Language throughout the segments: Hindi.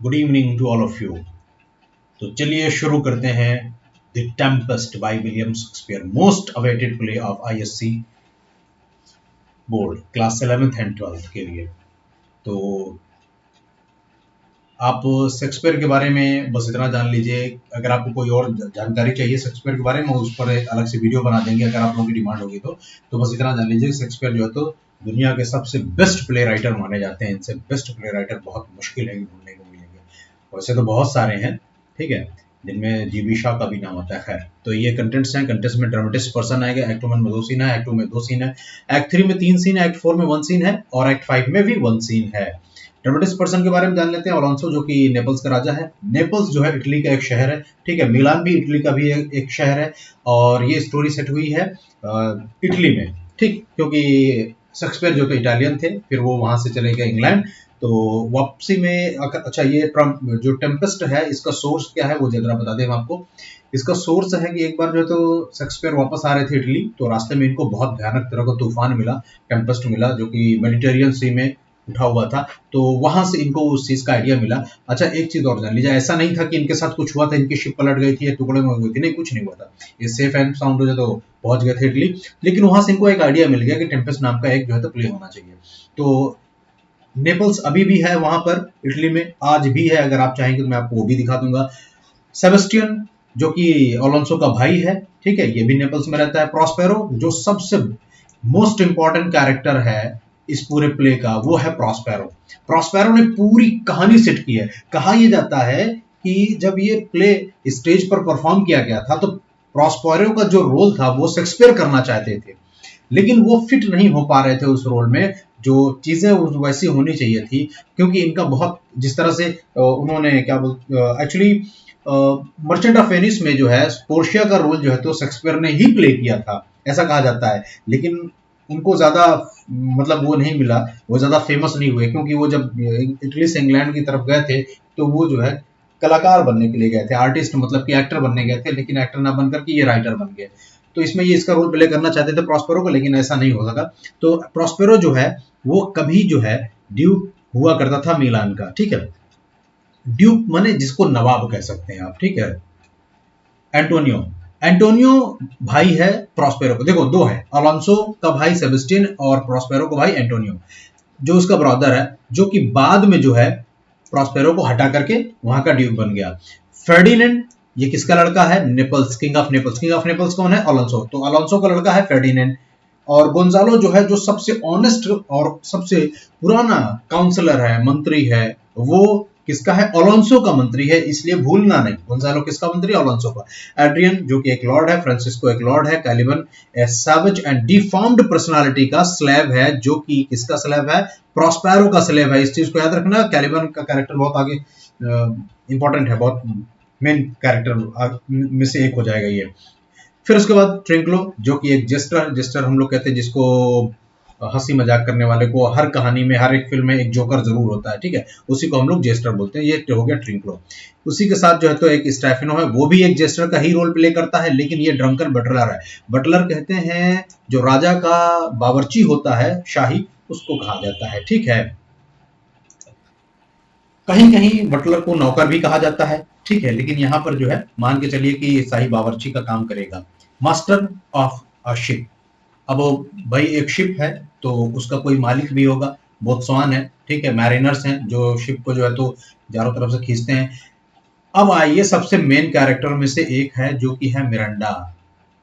Good evening to all of you. तो चलिए शुरू करते हैं the Tempest by William Shakespeare, most awaited play of ISC board class 11th and 12th के लिए। तो आप शेक्सपियर के बारे में बस इतना जान लीजिए। अगर आपको कोई और जानकारी चाहिए शेक्सपियर के बारे में, उस पर एक अलग से वीडियो बना देंगे अगर आप लोगों की डिमांड होगी तो बस इतना जान लीजिए शेक्सपियर जो है तो दुनिया के सबसे बेस्ट प्ले राइटर माने जाते हैं। इनसे बेस्ट प्ले राइटर बहुत मुश्किल है ढूंढने को मिलेंगे। वैसे तो बहुत सारे हैं, ठीक है, जिनमें जीबी शाह का भी नाम आता है। खैर, तो ये कंटेंट्स हैं। कंटेंट्स में ड्रामेटिस्ट पर्सन आएगा। एक्ट 1 में 2 सीन है, एक्ट 2 में 2 सीन है, एक्ट 3 में 3 सीन है, एक्ट 4 में 1 सीन है और एक्ट 5 में भी 1 सीन है। ड्रामेटिस्ट पर्सन के बारे में जान लेते हैं। अलोंसो जो कि नेपल्स का राजा है। नेपल्स जो है इटली का एक शहर है, ठीक है। मिलान भी इटली का भी एक शहर है और ये स्टोरी सेट हुई है इटली में, ठीक, क्योंकि शेक्सपियर जो तो इटालियन थे, फिर वो वहां से चले गए इंग्लैंड। तो वापसी में अच्छा, ये जो टेम्पेस्ट है इसका सोर्स क्या है वो जरा बता दें हम आपको। इसका सोर्स है कि एक बार जो तो शेक्सपियर वापस आ रहे थे इटली, तो रास्ते में इनको बहुत भयानक तरह का तूफान मिला, टेम्पेस्ट मिला, जो कि मेडिटेरियन सी में उठा हुआ था। तो वहां से इनको उस चीज का आइडिया मिला। अच्छा, एक चीज और जान लीजिए, ऐसा नहीं था कि इनके साथ कुछ हुआ था, इनकी शिप पलट गई थी या टुकड़े में हो गई थी, नहीं, कुछ नहीं हुआ था। ये सेफ एंड साउंड हो जाए तो पहुंच गए थे इटली। लेकिन वहां से इनको एक आइडिया मिल गया कि टेम्पेस्ट नाम का एक जो है तो प्ले होना चाहिए। तो नेपल्स अभी भी है वहां पर इटली में, आज भी है। अगर आप चाहेंगे तो मैं आपको वो भी दिखा दूंगा। सेबेस्टियन जो कि अलोंसो का भाई है, ठीक है, ये भी नेपल्स में रहता है। प्रॉस्पेरो जो सबसे मोस्ट इंपॉर्टेंट कैरेक्टर है इस पूरे प्ले का, वो है प्रॉस्पेरो। प्रॉस्पेरो ने पूरी कहानी सेट की है। कहा यह जाता है कि जब ये प्ले स्टेज पर परफॉर्म किया गया था तो प्रॉस्पेरो का जो रोल था वो शेक्सपियर करना चाहते थे, लेकिन वो फिट नहीं हो पा रहे थे उस रोल में। जो चीजें वैसी होनी चाहिए थी, क्योंकि इनका बहुत जिस तरह से उन्होंने क्या बोल एक्चुअली मर्चेंट ऑफ वेनिस में जो है पोर्शिया का रोल जो है तो शेक्सपियर ने ही प्ले किया था, ऐसा कहा जाता है। लेकिन उनको ज्यादा मतलब वो नहीं मिला, वो ज्यादा फेमस नहीं हुए, क्योंकि वो जब इटली से इंग्लैंड की तरफ गए थे तो वो जो है कलाकार बनने के लिए गए थे, आर्टिस्ट, मतलब कि एक्टर बनने गए थे, लेकिन एक्टर ना बनकर के ये राइटर बन गए। तो इसमें ये इसका रोल प्ले करना चाहते थे प्रॉस्पेरो को, लेकिन ऐसा नहीं हो सका। तो प्रॉस्पेरो जो है वो कभी जो है ड्यूक हुआ करता था मिलान का, ठीक है। ड्यूक माने जिसको नवाब कह सकते हैं आप, ठीक है। एंटोनियो, एंटोनियो भाई है प्रॉस्पेरो को। देखो, दो है, अलोंसो का भाई सेबेस्टियन और प्रॉस्पेरो का भाई एंटोनियो, जो उसका ब्रदर है, जो कि बाद में जो है प्रॉस्पेरो को हटा करके वहां का ड्यूक बन गया। फर्डिनेंड, ये किसका लड़का है? Naples, king of Naples. King of Naples कौन है? अलोंसो। तो अलोंसो का लड़का है फर्डिनेंड। और गोंजालो जो है, जो सबसे ऑनेस्ट और सबसे पुराना काउंसलर है, मंत्री है, वो किसका है? अलोंसो का मंत्री है, इसलिए भूलना नहीं। गोंजालो किसका मंत्री? अलोंसो का। एड्रियन जो कि एक लॉर्ड है, फ्रांसिस्को एक लॉर्ड है, Caliban A savage and deformed personality का स्लेव है, जो कि किसका स्लेव है? प्रॉस्पेरो का स्लेव है। इस चीज को याद रखना। कैलिबन का कैरेक्टर बहुत आगे इंपॉर्टेंट है, बहुत मेन कैरेक्टर में से एक हो जाएगा ये। फिर उसके बाद ट्रिंक्लो जो कि एक जेस्टर हम लोग कहते हैं, जिसको हंसी मजाक करने वाले को हर कहानी में, हर एक फिल्म में एक जोकर जरूर होता है, ठीक है, उसी को हम लोग जेस्टर बोलते हैं। ये हो गया ट्रिंक्लो। उसी के साथ जो है तो एक स्टैफिनो है, वो भी एक जेस्टर का ही रोल प्ले करता है, लेकिन ये ड्रंकन बटलर है। बटलर कहते हैं जो राजा का बावर्ची होता है, शाही, उसको कहा जाता है, ठीक है। कहीं कहीं बटलर को नौकर भी कहा जाता है, ठीक है, लेकिन यहां पर जो है मान के चलिए कि शाही बावर्ची का काम करेगा। मास्टर ऑफ अ शिप, अब भाई एक शिप है तो उसका कोई मालिक भी होगा, बोत्सवान है, ठीक है, मैरिनर्स हैं जो शिप को जो है तो चारों तरफ से खींचते हैं। अब आइए सबसे मेन कैरेक्टर में से एक है जो कि है मिरांडा,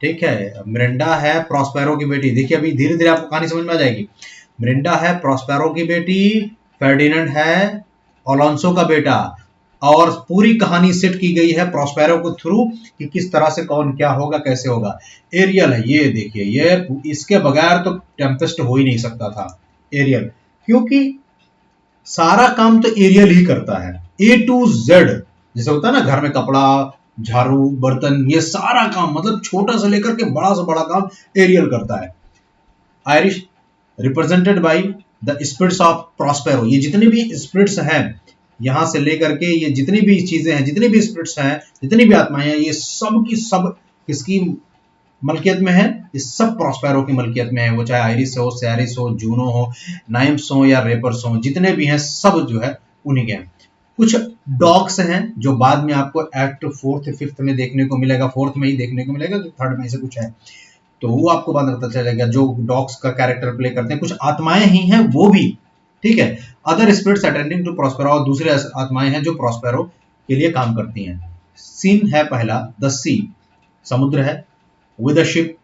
ठीक है। मिरांडा है प्रॉस्पेरो की बेटी। देखिए, अभी धीरे धीरे आपको कहानी समझ में आ जाएगी। मिरांडा है प्रॉस्पेरो की बेटी, फर्डिनेंड है अलोंसो का बेटा, और पूरी कहानी सेट की गई है प्रॉस्पेरो को थ्रू कि किस तरह से कौन क्या होगा, कैसे होगा। एरियल है, ये देखिए, ये इसके बगैर तो टेम्पेस्ट हो ही नहीं सकता था। एरियल, क्योंकि सारा काम तो एरियल ही करता है, ए टू जेड। जैसे होता है ना घर में कपड़ा, झाड़ू, बर्तन, ये सारा काम, मतलब छोटा से लेकर के बड़ा से बड़ा काम एरियल करता है। Iris represented by the spirits of Prospero. ये जितने भी स्पिरिट्स हैं, यहां से लेकर के ये जितनी भी चीजें हैं, जितनी भी स्पिरिट्स हैं, जितनी भी आत्माएं हैं, ये सब की सब किसकी मलकियत में है? ये सब प्रॉस्पेरो की मलकियत में है। वो चाहे आयरिस हो, सैरिस हो, जूनो हो, नाइम्स हो या रेपर्स हो, जितने भी हैं सब जो है उन्हीं के हैं। कुछ डॉक्स हैं जो बाद में आपको एक्ट 4th 5th में देखने को मिलेगा, 4th में ही देखने को मिलेगा, तो 3rd में से कुछ है, तो वो आपको बाद में पता चलेगा। जो डॉग्स का कैरेक्टर प्ले करते हैं, कुछ आत्माएं ही हैं वो भी, ठीक है। Other spirits attending to Prospero, और दूसरे आत्माएं हैं जो प्रॉस्पेरो के लिए काम करती हैं। सीन है पहला, द सी, समुद्र है, विद अ शिप,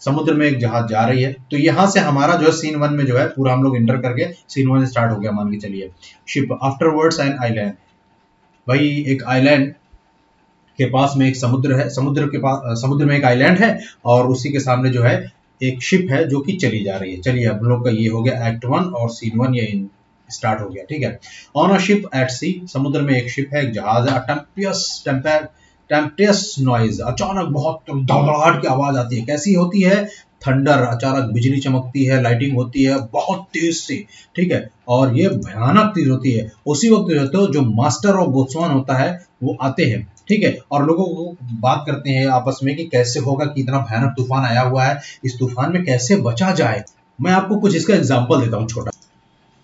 समुद्र में एक जहाज जा रही है। तो यहां से हमारा जो है सीन 1 में जो है पूरा हम लोग इंटर करके सीन 1 स्टार्ट हो गया, मान के चलिए। शिप, आफ्टरवर्ड्स एन आइलैंड, भाई एक आइलैंड के पास में एक समुद्र है, समुद्र के पास, समुद्र में एक आइलैंड है और उसी के सामने जो है एक शिप है जो कि चली जा रही है। चलिए अब लोग का ये हो गया एक्ट 1 और सीन 1 ये स्टार्ट हो गया, ठीक है। ऑन अ शिप एट सी, समुद्र में एक शिप है, एक जहाज है। टेम्पेस्ट नॉइज, अचानक बहुत धड़धड़ाहट की आवाज आती है। कैसी होती है? थंडर, अचानक बिजली चमकती है, लाइटिंग होती है बहुत तेज से, ठीक है, और ये भयानक तेज होती है। उसी वक्त जो मास्टर और बोत्सवान होता है वो आते हैं, ठीक है, और लोगों को बात करते हैं आपस में कि कैसे होगा कि इतना भयानक तूफान आया हुआ है, इस तूफान में कैसे बचा जाए। मैं आपको कुछ इसका एग्जांपल देता हूँ छोटा।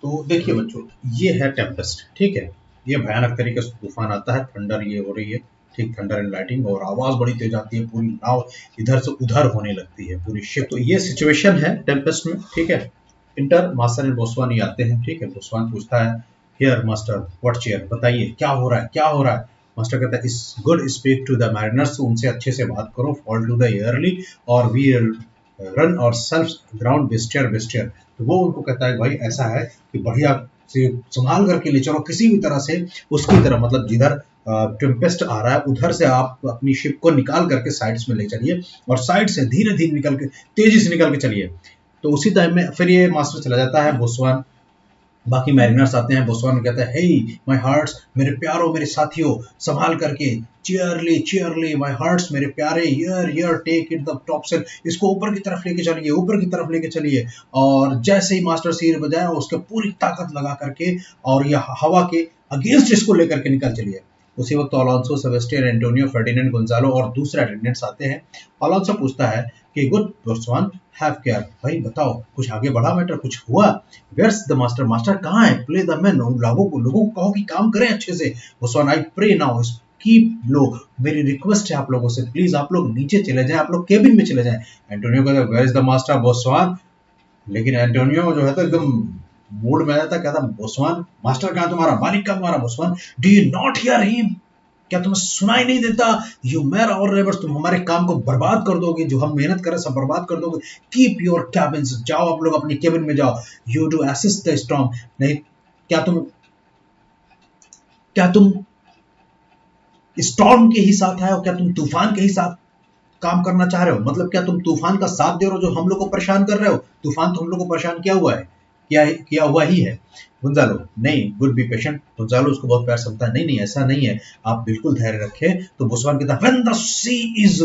तो देखिए बच्चों, ये है टेम्पेस्ट, ठीक है, ये भयानक तरीके से तूफान आता है, थंडर ये हो रही है, ठीक, थंडर एंड लाइटिंग, और आवाज बड़ी तेज आती है, पूरी नाव इधर से उधर होने लगती है, पूरी शिप। तो ये सिचुएशन है टेम्पेस्ट में, ठीक है। इंटर मास्टर एंड बोस्वान आते हैं, ठीक है। बोस्वान पूछता है, हियर मास्टर व्हाट चेयर, बताइए क्या हो रहा है, क्या हो रहा है। मास्टर कहता है, इस good speak to the mariners, उनसे अच्छे से बात करो, fall to the yarely or we run our self ground bestir bestir. तो वो उनको कहता है, भाई ऐसा है कि बढ़िया से संभाल करके ले चलो, किसी भी तरह से उसकी तरफ, मतलब जिधर टेम्पेस्ट आ रहा है उधर से आप अपनी शिप को निकाल करके साइड्स में ले चलिए, और साइड से धीरे धीरे निकल के, तेजी से निकल के चलिए। तो उसी टाइम में फिर ये मास्टर चला जाता है, बोस्वान, बाकी मैरिनर्स आते हैं। बोस्वान कहता है, हे माय हार्ट्स, मेरे प्यारों, मेरे साथियों, संभाल करके, चीयरली चीयरली माय हार्ट्स, मेरे प्यारे, here here take it the top sail, इसको ऊपर की तरफ लेके चलिए, ऊपर की तरफ लेके चलिए। और जैसे ही मास्टर सिर बजाया, उसके पूरी ताकत लगा करके और यह हवा के अगेंस्ट इसको लेकर के निकल चलिए। उसी वक्त Alonso, Sebastian, Antonio, Ferdinand, Gonzalo और दूसरे अटेंडेंट्स आते हैं। अलोंसो पूछता है कि गुड बोस्वान, हैव केयर, भाई बताओ कुछ आगे बढ़ा मैटर, कुछ हुआ? वेयर्स द मास्टर, मास्टर कहाँ है? प्ले द मैन, लोगों को कहो कि काम करें अच्छे से। बोस्वान, आई प्रे नाउ कीप लो, मेरी रिक्वेस्ट है आप लोगों से, प्लीज आप लोग नीचे चले जाएं, आप लोग केबिन में चले जाएं। एंटोनियो कहता है, वेयर इज द मास्टर बोस्वान, लेकिन एंटोनियो जो है तो एकदम मूड में आया था, कहता बोस्वान, मास्टर कहाँ तुम्हारा, मालिक कहाँ तुम्हारा? Boatswain, do you not hear him, क्या तुम्हें सुनाई नहीं देता? यू मेर आवर लेबर्स, तुम हमारे काम को बर्बाद कर दोगे, जो हम मेहनत कर रहे सब बर्बाद कर दोगे। कीप योर कैबिन्स, जाओ आप लोग अपनी केबिन में जाओ। You do assist the storm, नहीं क्या तुम स्टॉर्म के ही साथ आए हो? क्या तुम तूफान के ही साथ काम करना चाह रहे हो? मतलब क्या तुम तूफान का साथ दे रहे हो जो हम लोग को परेशान कर रहे हो? तूफान तो हम लोग को परेशान किया हुआ है, किया हुआ ही है। गुंजालो, नहीं, गुड बी पेशेंट। गुंजालो उसको बहुत प्यार समझता है, नहीं नहीं ऐसा नहीं है, आप बिल्कुल धैर्य रखें। तो बोस्वान कहता है, व्हेन द सी इज,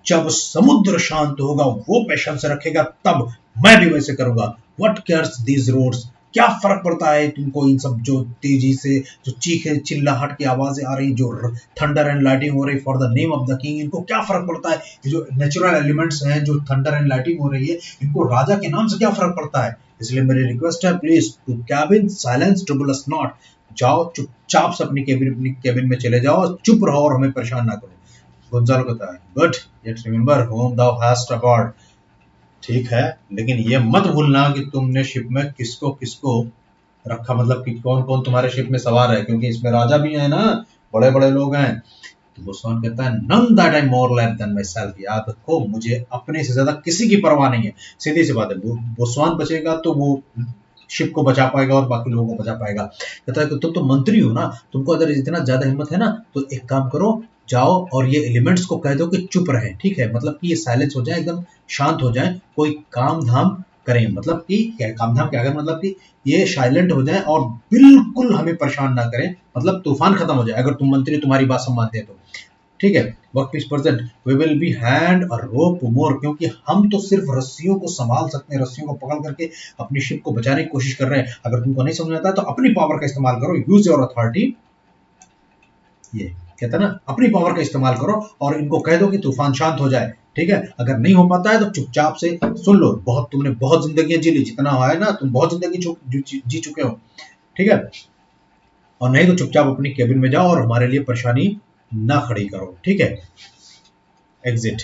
जब समुद्र शांत होगा, वो पेशेंस रखेगा, तब मैं भी वैसे करूंगा। व्हाट केयर्स दीज रोड्स, क्या फर्क पड़ता है तुमको इन सब जो तेजी से जो चीखे चिल्लाहट की आवाजें आ रही, जो थंडर एंड लाइटिंग हो रही, for the name of the king, इनको क्या फर्क पड़ता है? ये जो नेचुरल एलिमेंट्स हैं, जो थंडर एंड लाइटिंग हो रही है, इनको राजा के नाम से क्या फर्क पड़ता है? इसलिए मेरी रिक्वेस्ट है, please to cabin, silence, trouble us not, जाओ चुपचाप से अपनी केबिन में चले जाओ, चुप रहो और हमें परेशान ना करो। गोंजालो कहता है, good, yet remember home thou hast aboard, ठीक है, लेकिन ये मत भूलना कि तुमने शिप में किसको किसको रखा, मतलब कि कौन कौन तुम्हारे शिप में सवार है, क्योंकि इसमें राजा भी है ना, बड़े बड़े लोग हैं। तो बोस्वान कहता है, none that I more love than myself, याद रखो मुझे अपने से ज्यादा किसी की परवाह नहीं है। सीधी सी बात है, बोस्वान बचेगा तो वो शिप को बचा पाएगा और बाकी लोगों को बचा पाएगा। कहता है कि तुम तो मंत्री हो ना, तुमको अगर इतना ज्यादा हिम्मत है ना, तो एक काम करो, जाओ और ये एलिमेंट्स को कह दो कि चुप रहें, ठीक है, मतलब कि ये साइलेंस हो जाए, एकदम शांत हो जाए, कोई काम धाम करें, मतलब कि क्या काम धाम क्या करें, मतलब कि ये साइलेंट हो जाए और बिल्कुल हमें परेशान ना करें, मतलब तूफान खत्म हो जाए, अगर तुम मंत्री तुम्हारी बात सब मानते हैं तो, ठीक है। Work peace present, we will be hand or rope मोर, क्योंकि हम तो सिर्फ रस्सियों को संभाल सकते हैं, रस्सियों को पकड़ करके अपनी शिप को बचाने की कोशिश कर रहे हैं। अगर तुमको नहीं समझ आता है तो अपनी पावर का इस्तेमाल करो, यूज योर अथॉरिटी, ये कहता है ना, अपनी पावर का इस्तेमाल करो और इनको कह दो कि तूफान शांत हो जाए, ठीक है। अगर नहीं हो पाता है तो चुपचाप से सुन लो, तुमने बहुत जिंदगी जी ली, जितना है ना तुम बहुत जिंदगी जी चुके हो, ठीक है। और नहीं तो चुपचाप अपनी केबिन में जाओ और हमारे लिए परेशानी ना खड़ी करो, ठीक है। एग्जिट।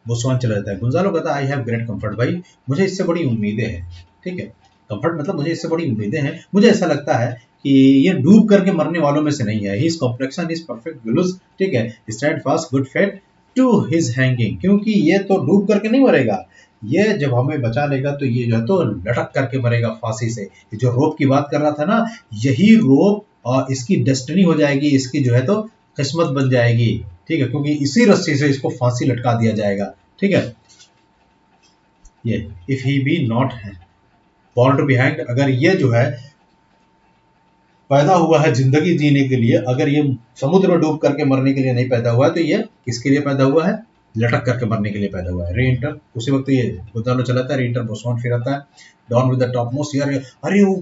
बोस्वान चला जाता है। गुंजालो कहता है आई हैव ग्रेट कंफर्ट, भाई मुझे इससे बड़ी उम्मीदें हैं, ठीक है। कंफर्ट मतलब मुझे इससे बड़ी उम्मीदें हैं, मुझे ऐसा लगता है कि ये डूब करके मरने वालों में से नहीं है। His complexion is perfect gallows, ठीक है। Stand fast good fate to his hanging, क्योंकि ये तो डूब करके नहीं मरेगा, ये जब हमें बचा लेगा तो ये जो है तो लटक करके मरेगा फांसी से। ये जो रोप की बात कर रहा था ना, यही रोप और इसकी डेस्टिनी हो जाएगी, इसकी जो है तो किस्मत बन जाएगी, ठीक है, क्योंकि इसी रस्सी से इसको फांसी लटका दिया जाएगा, ठीक है। ये इफ ही बी नॉट है बॉर्न टू बी हैंग्ड, अगर ये जो है पैदा हुआ है जिंदगी जीने के लिए, अगर ये समुद्र में डूब करके मरने के लिए नहीं पैदा हुआ है, तो ये किसके लिए पैदा हुआ है? लटक करके मरने के लिए पैदा हुआ है। री इंटर, उसी वक्त ये गुदानो चलाता है, री इंटर बोस्वान फिर आता है। Down with the top most यार, अरे वो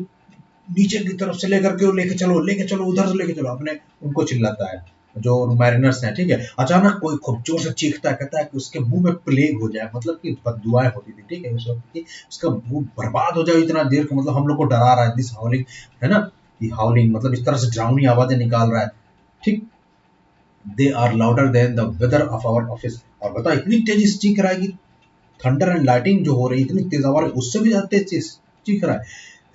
नीचे की तरफ से लेकर के लेके चलो उधर से लेके चलो, अपने उनको चिल्लाता है जो मैरिनर्स हैं, ठीक है। अचानक कोई खूब जोर से चीखता है, कहता है कि उसके मुंह में प्लेग हो जाए, मतलब कि बददुआएं होती थी, ठीक है, उस वक्त की उसका मुंह बर्बाद हो जाए इतना देर का, मतलब हम लोग को डरा रहा है, दिस हाउलिंग है ना, ये हाउलिंग मतलब इस तरह से ड्राउनी आवाजें निकाल रहा है, ठीक। They are louder than the weather of our office, और बता इतनी तेजी से चीख रहा है कि थंडर एंड लाइटिंग जो हो रही है इतनी तेज आवाज, उससे भी ज्यादा तेज चीख रहा है।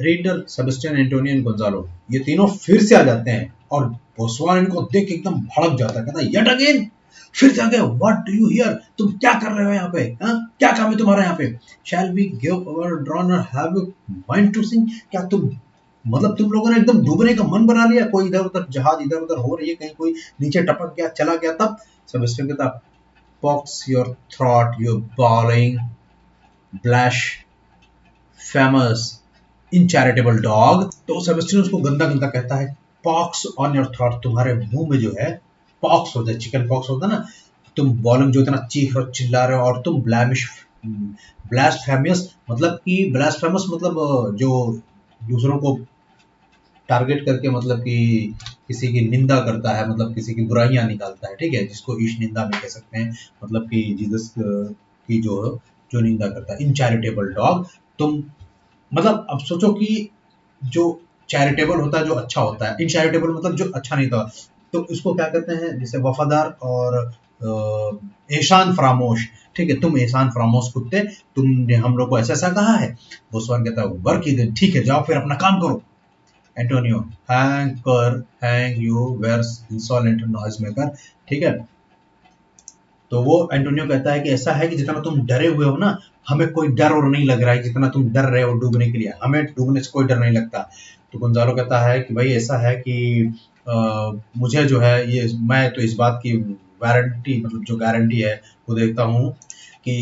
Reader, Sebastian, Antonio and Gonzalo ये तीनों फिर से आ जाते हैं और बोस्वान इनको देख के एकदम भड़क जाता है, कहता है यट अगेन, फिर से आ गए, व्हाट डू यू हियर, तुम क्या कर रहे हो यहाँ पे, क्या काम है तुम्हारा यहाँ पे। Shall we give o'er drown और have you mind to sink, क्या तुम मतलब तुम लोगों ने एकदम डूबने का मन बना लिया, कोई इधर उधर जहाज इधर उधर हो रही है, कहीं कोई नीचे टपक गया चला गया तब। सेबेस्टियन कहता pox your throat you bawling blasphemous incharitable dog. तो सेबेस्टियन उसको गंदा गंदा कहता है, पॉक्स ऑन योर थ्रॉट, तुम्हारे मुंह में जो है पॉक्स होता है, चिकन पॉक्स होता है ना, तुम बॉलिंग जो इतना चीख रहे हो चिल्ला रहे हो, और तुम ब्लास्फेमियस मतलब कि ब्लास्फेमस मतलब जो दूसरों को टारगेट करके मतलब कि किसी की निंदा करता है, मतलब किसी की बुराइयां निकालता है, ठीक है, जिसको ईश निंदा में कह सकते हैं, मतलब कि जीसस की जो जो निंदा करता है। इनचैरिटेबल डॉग, तुम मतलब अब सोचो कि जो चैरिटेबल होता है जो अच्छा होता है, इनचैरिटेबल मतलब जो अच्छा नहीं था, तो इसको क्या कहते हैं, जैसे वफादार और एहसान फरामोश, ठीक है, तुम एहसान फरामोश कुत्ते, तुमने हम लोग को ऐसा ऐसा कहा है। बोस्वान कहता है वर्क ही दे, ठीक है जाओ फिर अपना काम करो। Antonio, hang you whoreson insolent noise maker, ठीक है। तो वो एंटोनियो कहता है कि ऐसा है कि जितना तुम डरे हुए हो ना, हमें कोई डर और नहीं लग रहा है, जितना तुम डर रहे हो डूबने के लिए, हमें डूबने से कोई डर नहीं लगता। तो गोंजालो कहता है कि भाई ऐसा है कि मुझे जो है ये, मैं तो इस बात की वारंटी मतलब जो गारंटी है वो देखता हूँ कि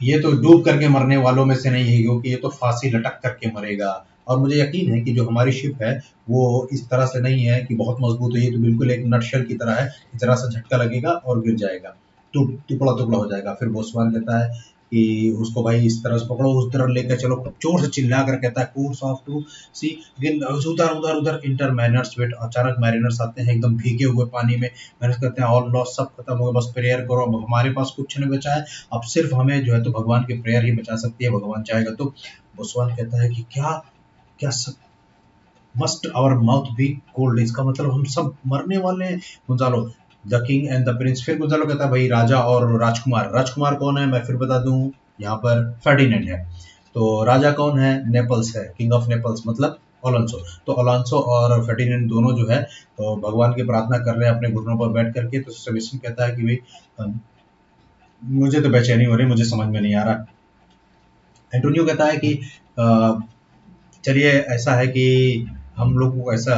ये तो डूब करके मरने वालों में से नहीं है, क्योंकि ये तो फांसी लटक करके मरेगा। और मुझे यकीन है कि जो हमारी शिप है वो इस तरह से नहीं है कि बहुत मजबूत है, ये तो बिल्कुल एक नटशेल की तरह है, जरा सा झटका लगेगा और गिर जाएगा, टुकड़ा टुकड़ा हो जाएगा। फिर बोस्वान कहता है कि उसको भाई इस तरह से पकड़ो, उस तरह लेकर चलो, जोर से चिल्ला कर कहता है कोर्स ऑफ टू सी, उधर उधर उधर इंटर मैरिनर्स वेट, अचानक मैरिनर्स आते हैं एकदम भीगे हुए पानी में। मैरिनर्स कहते हैं ऑल लॉस, सब खत्म हो गया, बस प्रेयर करो, अब हमारे पास कुछ नहीं बचा है, अब सिर्फ हमें जो है तो भगवान की प्रेयर ही बचा सकती है, भगवान चाहेगा तो। बोस्वान कहता है कि क्या क्या सब must our mouth be cold, इसका मतलब हम सब मरने वाले हैं। Gonzalo, the king and the prince, फिर गुंजालो कहता है भाई राजा और राजकुमार। राजकुमार कौन है मैं फिर बता दूं, यहाँ पर फर्डिनेंड है। तो राजा कौन है, नेपल्स है, किंग ऑफ नेपल्स मतलब अलोंसो। तो अलोंसो और फर्डिनेंड दोनों जो है तो भगवान की प्रार्थना कर रहे हैं अपने घुटनों पर बैठ करके। तो सेबेस्टियन कहता है कि भाई मुझे तो बेचैनी हो रही, मुझे समझ में नहीं आ रहा। एंटोनियो कहता है कि चलिए ऐसा है कि हम लोग को ऐसा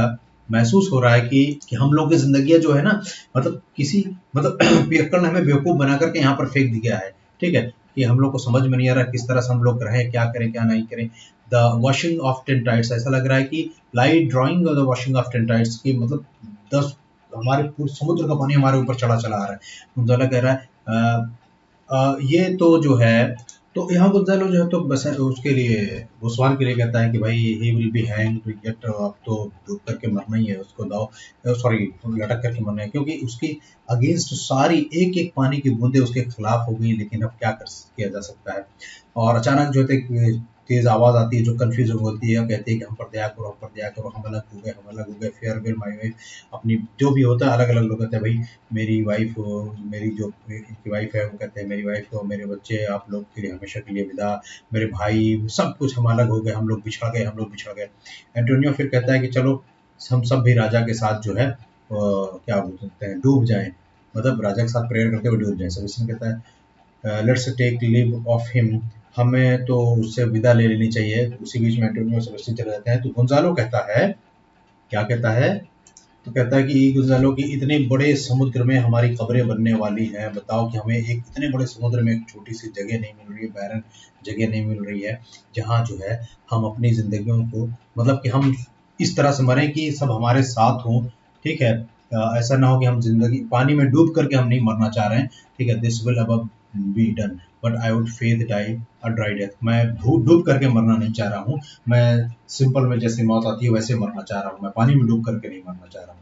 महसूस हो रहा है कि हम लोग की जिंदगी जो है ना, मतलब किसी मतलब पियक्कड़ ने हमें बेवकूफ बना करके यहाँ पर फेंक दिया है, ठीक है, कि हम लोग को समझ में नहीं आ रहा किस तरह से हम लोग रहें, क्या करें क्या नहीं करें। द वॉशिंग ऑफ टेंटाइट्स, ऐसा लग रहा है कि light drowning the washing of ten tides की मतलब 10 हमारे पूरे समुद्र का पानी हमारे ऊपर चढ़ा चला आ रहा है। मुझे कह रहा है ये तो जो है, तो यहाँ गोंजालो जो है तो बस उसके लिए बोस्वान के लिए कहता है कि भाई he will be hanged, get, अब तो डूब करके मरना ही है उसको, दाव सॉरी लटक करके मरना है, क्योंकि उसकी अगेंस्ट सारी एक एक पानी की बूंदे उसके खिलाफ हो गई, लेकिन अब क्या किया जा सकता है। और अचानक जो थे तेज आवाज़ आती है जो कन्फ्यूजन होती है, कहती है कि हम पर दया करो, हम पर दया करो, हम अलग हो गए, हम अलग हो गए, फेयरवेल माय वाइफ। अपनी जो भी होता है अलग अलग लोग कहते हैं भाई मेरी वाइफ, मेरी जो इनकी वाइफ है वो कहते हैं मेरी वाइफ तो मेरे बच्चे आप लोग के लिए हमेशा के लिए विदा, मेरे भाई सब कुछ हम अलग हो गए, हम लोग बिछड़ गए, हम लोग बिछड़ गए। एंटोनियो फिर कहता है कि चलो हम सब भी राजा के साथ जो है क्या बोलते हैं डूब जाएं, मतलब राजा के साथ प्रेयर करते हुए डूब जाएं। सेबेस्टियन कहता है let's take leave of him, हमें तो उससे विदा ले लेनी चाहिए। उसी बीच में एंटोनियो और सेबेस्टियन चले जाते हैं। तो गोंजालो कहता है, क्या कहता है, तो कहता है कि गोंजालो की इतने बड़े समुद्र में हमारी कब्रें बनने वाली हैं, बताओ कि हमें एक इतने बड़े समुद्र में एक छोटी सी जगह नहीं मिल रही है, बैरन जगह नहीं मिल रही है जहाँ जो है हम अपनी जिंदगियों को, मतलब कि हम इस तरह से मरें कि सब हमारे साथ हों, ठीक है। ऐसा ना हो कि हम जिंदगी पानी में डूब करके हम नहीं मरना चाह रहे हैं, ठीक है। This will above be done but I would faith die a dry death, मैं डूब करके मरना नहीं चाह रहा हूँ, मैं सिंपल में जैसे मौत आती है वैसे मरना चाह रहा हूँ, मैं पानी में डूब करके नहीं मरना चाह रहा हूँ।